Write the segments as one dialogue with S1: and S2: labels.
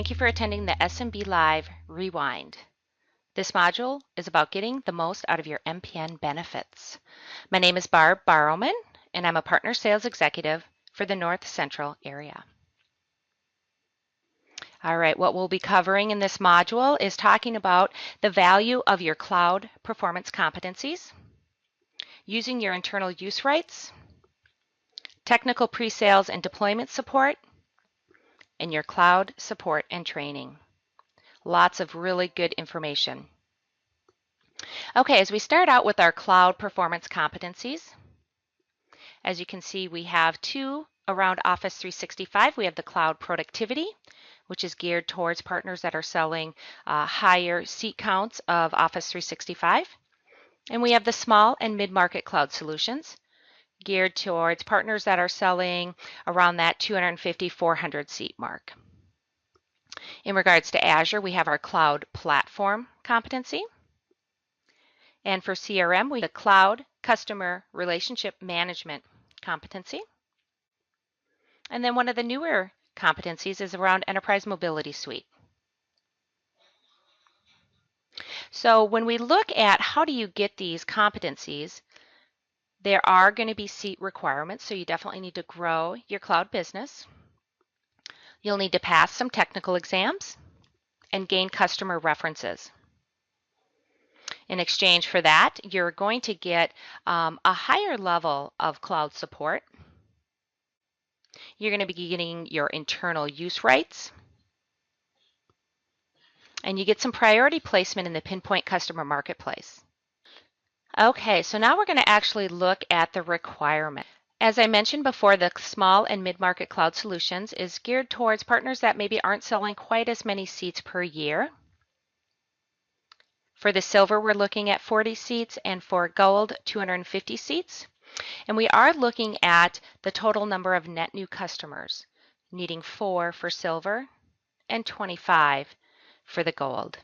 S1: Thank you for attending the SMB Live Rewind. This module is about getting the most out of your MPN benefits. My name is Barb Barrowman, and I'm a partner sales executive for the North Central area. All right, what we'll be covering in this module is talking about the value of your cloud performance competencies, using your internal use rights, technical pre-sales and deployment support, and your cloud support and training. Lots of really good information. Okay, as we start out with our cloud performance competencies, as you can see, we have two around Office 365. We have the cloud productivity, which is geared towards partners that are selling higher seat counts of Office 365. And we have the small and mid-market cloud solutions, geared towards partners that are selling around that 250, 400 seat mark. In regards to Azure, we have our cloud platform competency. And for CRM, we have the cloud customer relationship management competency. And then one of the newer competencies is around Enterprise Mobility Suite. So when we look at how do you get these competencies, there are going to be seat requirements, so you definitely need to grow your cloud business. You'll need to pass some technical exams and gain customer references. In exchange for that, you're going to get a higher level of cloud support. You're going to be getting your internal use rights, and you get some priority placement in the Pinpoint Customer Marketplace. Okay, so now we're going to actually look at the requirement. As I mentioned before, the small and mid-market cloud solutions is geared towards partners that maybe aren't selling quite as many seats per year. For the silver, we're looking at 40 seats, and for gold, 250 seats. And we are looking at the total number of net new customers, needing 4 for silver and 25 for the gold.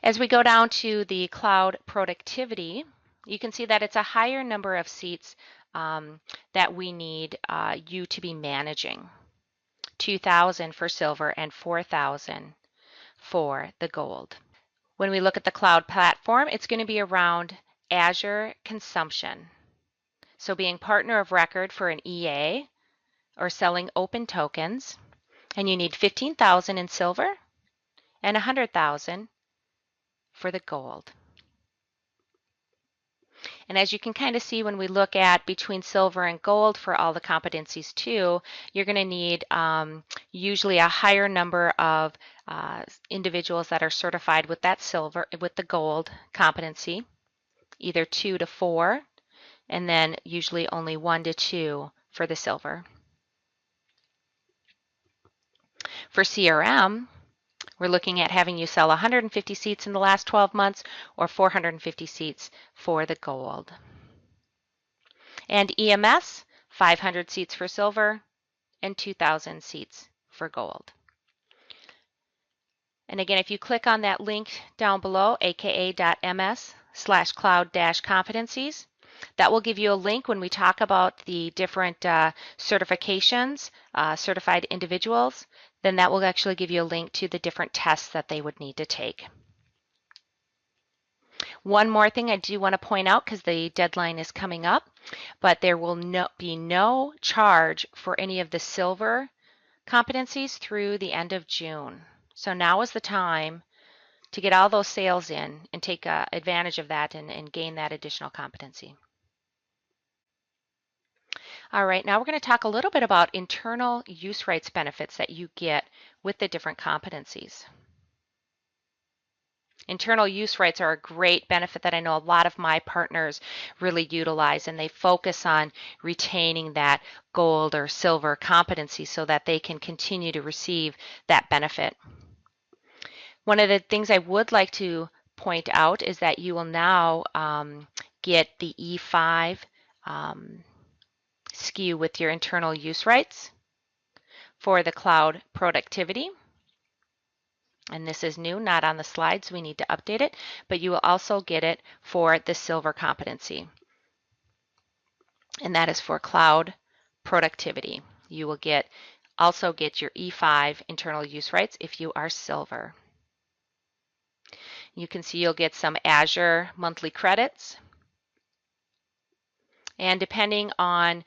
S1: As we go down to the cloud productivity, you can see that it's a higher number of seats that we need you to be managing. 2,000 for silver and 4,000 for the gold. When we look at the cloud platform, it's going to be around Azure consumption. So being partner of record for an EA or selling open tokens, and you need 15,000 in silver and 100,000 for the gold. And as you can kind of see when we look at between silver and gold for all the competencies too, you're going to need usually a higher number of individuals that are certified with that silver, with the gold competency, either 2 to 4, and then usually only 1 to 2 for the silver. For CRM, we're looking at having you sell 150 seats in the last 12 months or 450 seats for the gold. And EMS, 500 seats for silver and 2,000 seats for gold. And again, if you click on that link down below, aka.ms/cloud-competencies, that will give you a link when we talk about the different certifications, certified individuals. Then that will actually give you a link to the different tests that they would need to take. One more thing I do want to point out, because the deadline is coming up, but there will be no charge for any of the silver competencies through the end of June. So now is the time to get all those sales in and take advantage of that and gain that additional competency. All right, now we're going to talk a little bit about internal use rights benefits that you get with the different competencies. Internal use rights are a great benefit that I know a lot of my partners really utilize, and they focus on retaining that gold or silver competency so that they can continue to receive that benefit. One of the things I would like to point out is that you will now get the E5 SKU with your internal use rights for the cloud productivity. And this is new, not on the slides. We need to update it, but you will also get it for the silver competency. And that is for cloud productivity. You will get also get your E5 internal use rights if you are silver. You can see you'll get some Azure monthly credits. And depending on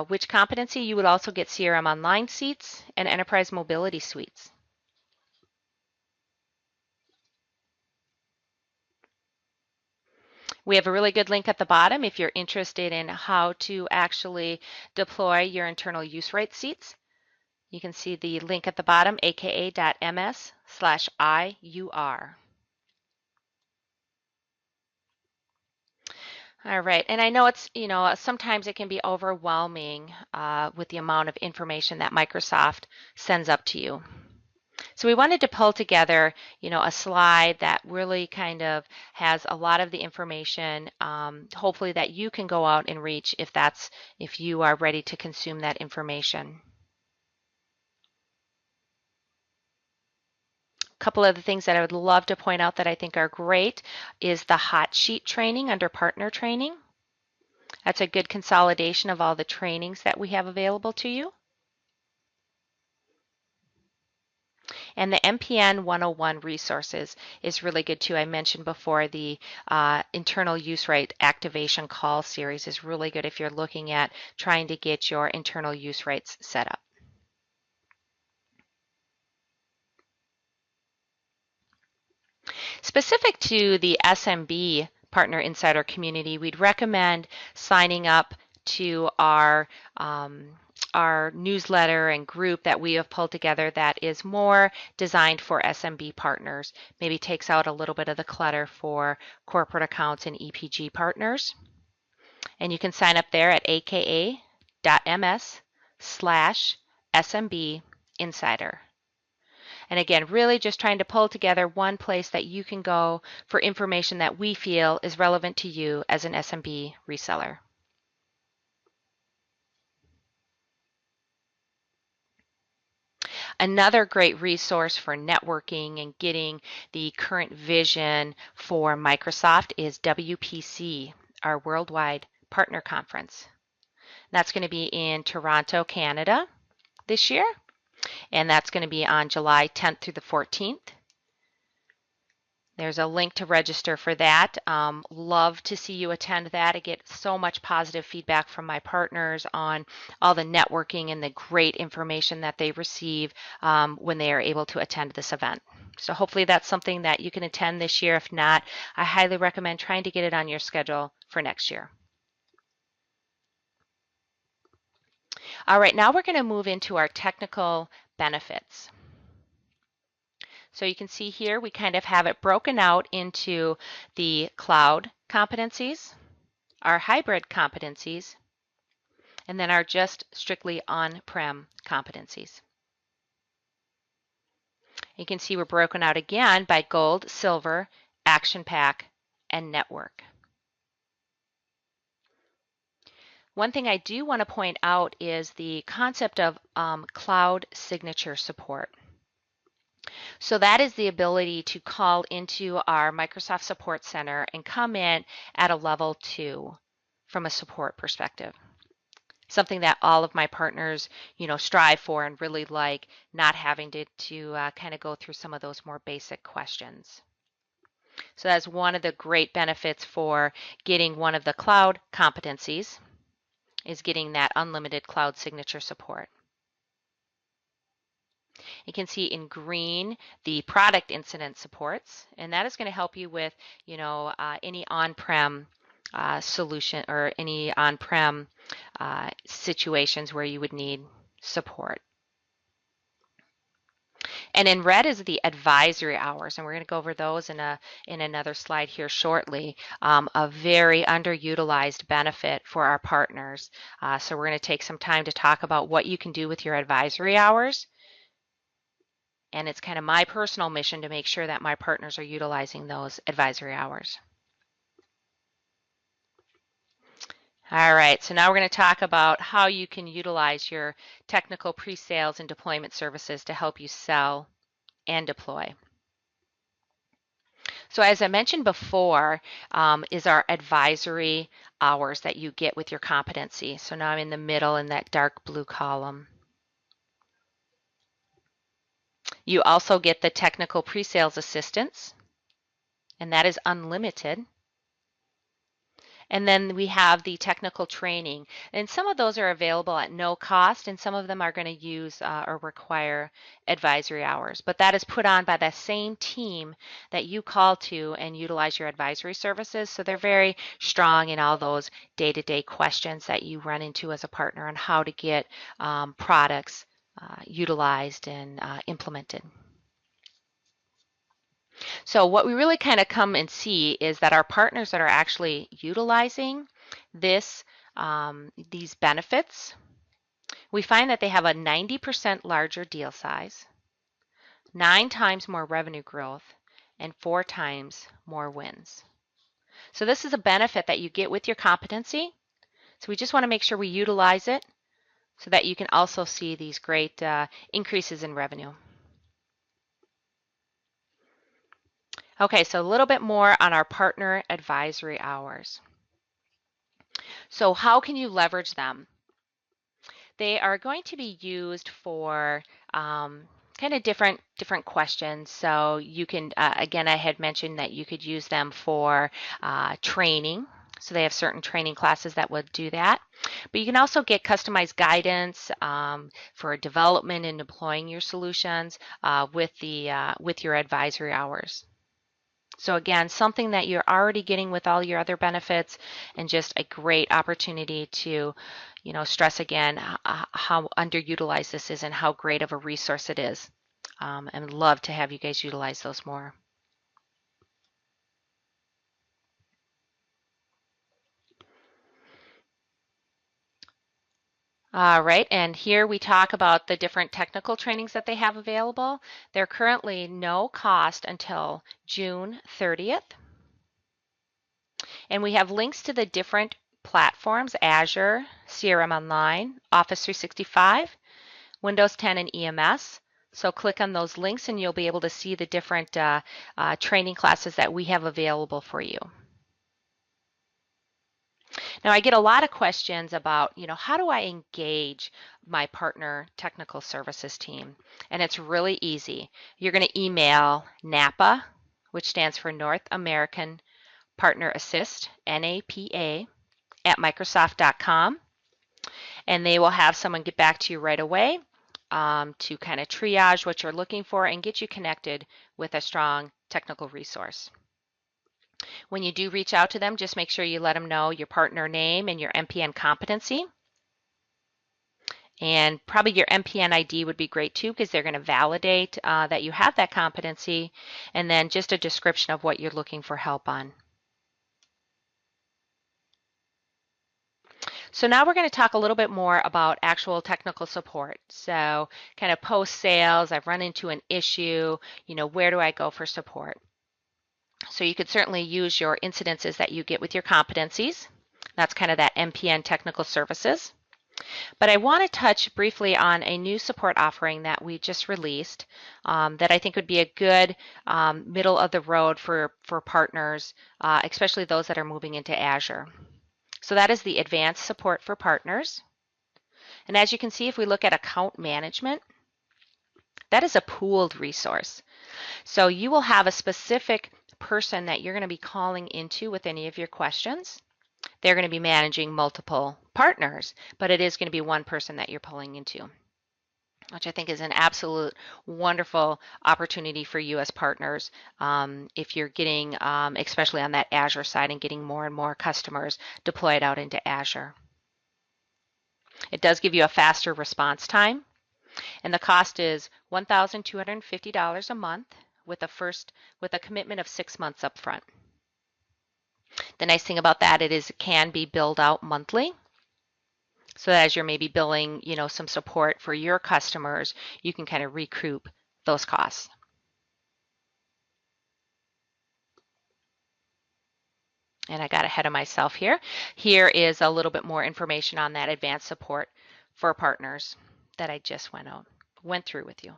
S1: which competency, you would also get CRM Online seats and Enterprise Mobility suites. We have a really good link at the bottom if you're interested in how to actually deploy your internal use rights seats. You can see the link at the bottom, aka.ms/IUR. All right, and I know it's, sometimes it can be overwhelming with the amount of information that Microsoft sends up to you. So we wanted to pull together, a slide that really kind of has a lot of the information, hopefully that you can go out and reach if you are ready to consume that information. A couple of the things that I would love to point out that I think are great is the hot sheet training under partner training. That's a good consolidation of all the trainings that we have available to you. And the MPN 101 resources is really good too. I mentioned before the internal use right activation call series is really good if you're looking at trying to get your internal use rights set up. Specific to the SMB Partner Insider community, we'd recommend signing up to our newsletter and group that we have pulled together that is more designed for SMB partners, maybe takes out a little bit of the clutter for corporate accounts and EPG partners. And you can sign up there at aka.ms/SMB Insider. And again, really just trying to pull together one place that you can go for information that we feel is relevant to you as an SMB reseller. Another great resource for networking and getting the current vision for Microsoft is WPC, our Worldwide Partner Conference. That's going to be in Toronto, Canada this year, and that's going to be on July 10th through the 14th. There's a link to register for that. Love to see you attend that. I get so much positive feedback from my partners on all the networking and the great information that they receive when they are able to attend this event. So hopefully that's something that you can attend this year. If not, I highly recommend trying to get it on your schedule for next year. All right, now we're going to move into our technical benefits. So you can see here we kind of have it broken out into the cloud competencies, our hybrid competencies, and then our just strictly on-prem competencies. You can see we're broken out again by gold, silver, action pack, and network. One thing I do want to point out is the concept of cloud signature support. So that is the ability to call into our Microsoft Support Center and come in at a level 2 from a support perspective. Something that all of my partners, strive for and really like, not having to kind of go through some of those more basic questions. So that's one of the great benefits for getting one of the cloud competencies, is getting that unlimited cloud signature support. You can see in green the product incident supports, and that is going to help you with, any on-prem solution or any on-prem situations where you would need support. And in red is the advisory hours, and we're going to go over those in another slide here shortly. A very underutilized benefit for our partners. So we're going to take some time to talk about what you can do with your advisory hours. And it's kind of my personal mission to make sure that my partners are utilizing those advisory hours. All right, so now we're going to talk about how you can utilize your technical pre-sales and deployment services to help you sell and deploy. So as I mentioned before, is our advisory hours that you get with your competency. So now I'm in the middle in that dark blue column. You also get the technical pre-sales assistance, and that is unlimited. And then we have the technical training, and some of those are available at no cost, and some of them are going to use or require advisory hours. But that is put on by the same team that you call to and utilize your advisory services. So they're very strong in all those day-to-day questions that you run into as a partner on how to get products utilized and implemented. So what we really kind of come and see is that our partners that are actually utilizing these benefits, we find that they have a 90% larger deal size, 9 times more revenue growth, and 4 times more wins. So this is a benefit that you get with your competency. So we just want to make sure we utilize it so that you can also see these great increases in revenue. Okay, so a little bit more on our partner advisory hours. So how can you leverage them? They are going to be used for kind of different questions. So you can, again, I had mentioned that you could use them for training. So they have certain training classes that would do that. But you can also get customized guidance for development and deploying your solutions with your advisory hours. So again, something that you're already getting with all your other benefits, and just a great opportunity to, stress again how underutilized this is and how great of a resource it is. And love to have you guys utilize those more. All right, and here we talk about the different technical trainings that they have available. They're currently no cost until June 30th. And we have links to the different platforms: Azure, CRM Online, Office 365, Windows 10, and EMS. So click on those links and you'll be able to see the different training classes that we have available for you. Now I get a lot of questions about, how do I engage my partner technical services team? And it's really easy. You're going to email NAPA, which stands for North American Partner Assist, NAPA, at Microsoft.com, and they will have someone get back to you right away to kind of triage what you're looking for and get you connected with a strong technical resource. When you do reach out to them, just make sure you let them know your partner name and your MPN competency. And probably your MPN ID would be great too, because they're going to validate that you have that competency, and then just a description of what you're looking for help on. So now we're going to talk a little bit more about actual technical support. So kind of post-sales, I've run into an issue, where do I go for support? So you could certainly use your incidences that you get with your competencies. That's kind of that MPN technical services. But I want to touch briefly on a new support offering that we just released that I think would be a good middle of the road for partners, especially those that are moving into Azure. So that is the advanced support for partners. And as you can see, if we look at account management, that is a pooled resource. So you will have a specific person that you're going to be calling into with any of your questions. They're going to be managing multiple partners, but it is going to be one person that you're pulling into, which I think is an absolute wonderful opportunity for you as partners if you're getting, especially on that Azure side, and getting more and more customers deployed out into Azure. It does give you a faster response time, and the cost is $1,250 a month with a commitment of 6 months up front. The nice thing about that, it can be billed out monthly. So as you're maybe billing, some support for your customers, you can kind of recoup those costs. And I got ahead of myself here. Here is a little bit more information on that advanced support for partners that I just went through with you.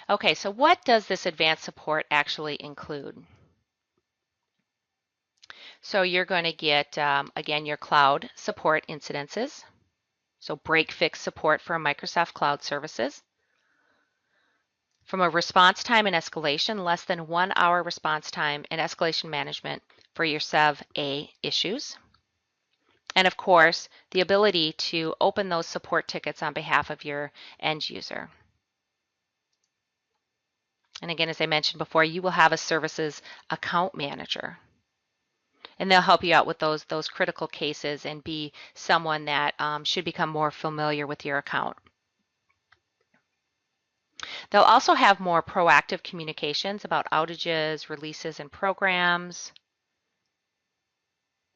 S1: Okay, so what does this advanced support actually include? So you're going to get, again, your cloud support incidences. so break-fix support for Microsoft Cloud services. From a response time and escalation, less than 1 hour response time and escalation management for your SEV-A issues. And of course, the ability to open those support tickets on behalf of your end user. And again, as I mentioned before, you will have a services account manager. And they'll help you out with those critical cases and be someone that should become more familiar with your account. They'll also have more proactive communications about outages, releases, and programs,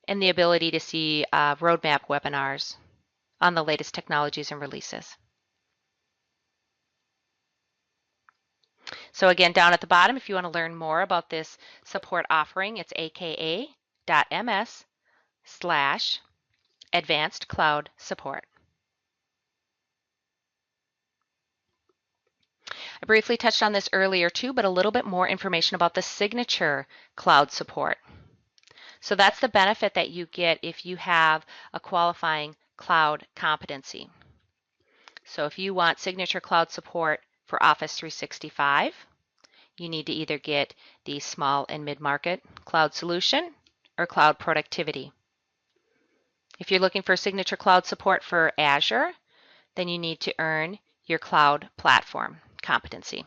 S1: and the ability to see roadmap webinars on the latest technologies and releases. So again, down at the bottom, if you want to learn more about this support offering, it's aka.ms/advanced cloud support. I briefly touched on this earlier too, but a little bit more information about the signature cloud support. So that's the benefit that you get if you have a qualifying cloud competency. So if you want signature cloud support for Office 365, you need to either get the small and mid-market cloud solution or cloud productivity. If you're looking for signature cloud support for Azure, then you need to earn your cloud platform competency.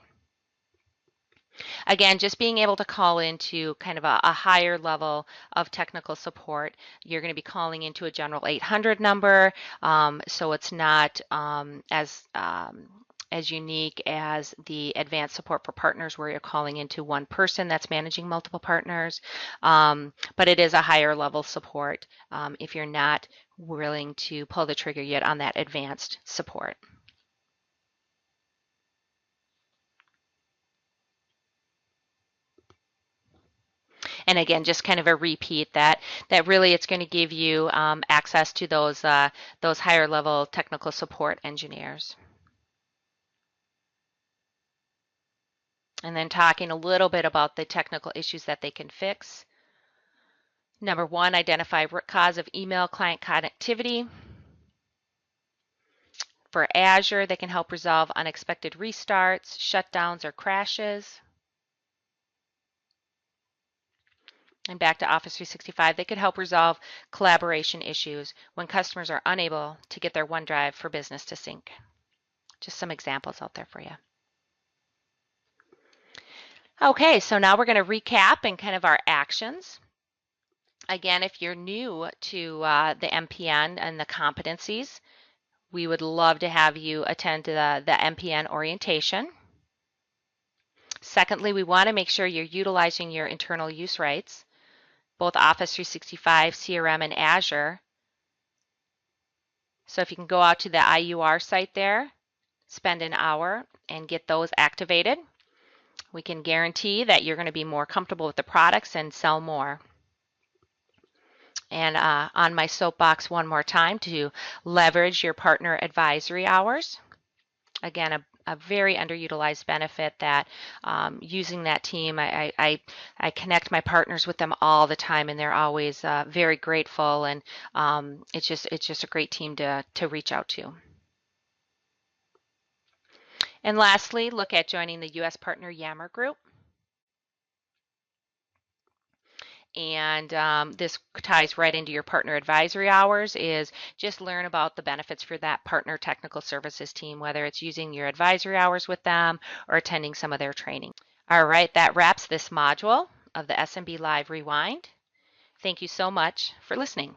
S1: Again, just being able to call into kind of a higher level of technical support. You're going to be calling into a general 800 number, so it's not as unique as the advanced support for partners where you're calling into one person that's managing multiple partners, but it is a higher level support if you're not willing to pull the trigger yet on that advanced support. And again, just kind of a repeat that really it's going to give you access to those higher level technical support engineers. And then talking a little bit about the technical issues that they can fix. Number one, identify root cause of email client connectivity. For Azure, they can help resolve unexpected restarts, shutdowns, or crashes. And back to Office 365, they could help resolve collaboration issues when customers are unable to get their OneDrive for Business to sync. Just some examples out there for you. Okay, so now we're going to recap and kind of our actions. Again, if you're new to the MPN and the competencies, we would love to have you attend to the MPN orientation. Secondly, we want to make sure you're utilizing your internal use rights, both Office 365, CRM, and Azure. So if you can go out to the IUR site there, spend an hour and get those activated, we can guarantee that you're going to be more comfortable with the products and sell more. And on my soapbox one more time to leverage your partner advisory hours. Again, a very underutilized benefit that using that team, I connect my partners with them all the time, and they're always very grateful, and it's just a great team to reach out to. And lastly, look at joining the U.S. Partner Yammer Group. And this ties right into your partner advisory hours, is just learn about the benefits for that partner technical services team, whether it's using your advisory hours with them or attending some of their training. All right, that wraps this module of the SMB Live Rewind. Thank you so much for listening.